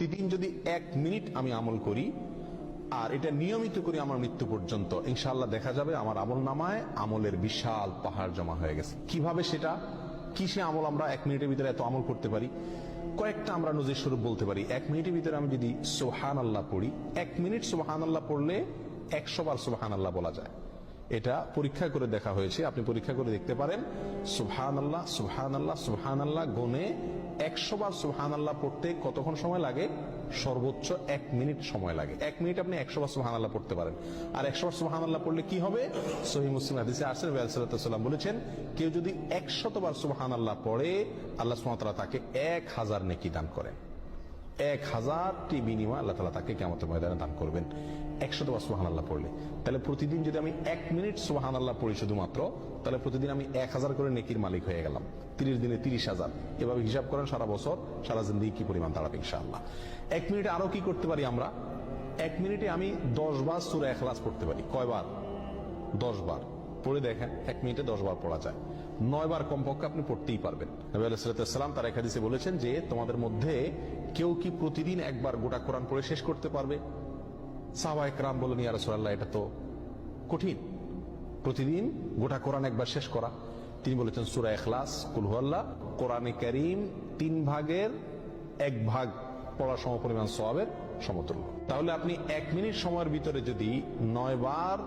প্রতিদিন যদি 1 মিনিট আমি আমল করি আর এটা নিয়মিত করি আমার মৃত্যু পর্যন্ত, ইনশাআল্লাহ দেখা যাবে আমার আমল নামায় আমলের বিশাল পাহাড় জমা হয়ে গেছে। কিভাবে সেটা, কিসে আমল আমরা 1 মিনিটের ভিতরে এত আমল করতে পারি? কয়েকটা আমরা নজির স্বরূপ বলতে পারি। 1 মিনিটের ভিতরে আমি যদি সুবহানাল্লাহ পড়ি, 1 মিনিট সুবহানাল্লাহ পড়লে 100 বার সুবহানাল্লাহ বলা যায়। এটা পরীক্ষা করে দেখা হয়েছে, আপনি পরীক্ষা করে দেখতে পারেন। সুবহানাল্লাহ সুবহানাল্লাহ সুবহানাল্লাহ গুনে 100 বার সুবহানাল্লাহ পড়তে কতক্ষণ সময় লাগে? সর্বোচ্চ 1 মিনিট সময় লাগে। 1 মিনিট আপনি 100 বার সুবহানাল্লাহ পড়তে পারেন। আর 100 বার সুবহানাল্লাহ পড়লে কি হবে? সহিহ মুসলিম হাদিসে আসছে, নবী সাল্লাল্লাহু আলাইহি ওয়াসাল্লাম বলেছেন, কেউ যদি 100 বার সুবহানাল্লাহ পড়ে, আল্লাহ সুবহানাহু ওয়া তাআলা তাকে 1000 নেকি দান করেন। 1000টি বিনিময় আল্লাহ তাআলা তাকে কিয়ামতের ময়দানে দান করবেন 100 বার সুবহানাল্লাহ পড়লে। তাহলে প্রতিদিন যদি আমি 1 মিনিট সুবহানাল্লাহ পড়ি শুধুমাত্র, তাহলে প্রতিদিন আমি 1000 করে নেকির মালিক হয়ে গেলাম। 30 দিনে 30,000। এভাবে হিসাব করেন সারা বছর, সারা জিন্দেগি কি পরিমাণ দাঁড়াবে ইনশাআল্লাহ। 1 মিনিটে আরো কি করতে পারি আমরা? 1 মিনিটে আমি 10 বার সূরা ইখলাস পড়তে পারি। কয়বার? 10 বার। পড়ে দেখেন 1 মিনিটে 10 বার পড়া যায়। 9 বার কমপক্ষে আপনি পড়তেই পারবেন। নবী আলাইহিস সালাম তার এক হাদিসে বলেছেন যে, তোমাদের মধ্যে কেউ কি প্রতিদিন একবার গোটা কোরআন পড়ে শেষ করতে পারবে? সাহাবায়ে কেরাম বলেন, ইয়া রাসূলুল্লাহ, এটা তো কঠিন, প্রতিদিন গোটা কোরআন একবার শেষ করা। তিনি বলেছেন, সূরা ইখলাস, কুল হুয়াল্লাহ, কোরআনে কারীম 3 ভাগের 1 ভাগ পড়া সমপরিমাণ সওয়াবের সমতুল্য। তাহলে আপনি 1 মিনিট সময়ের ভিতরে যদি 9 বার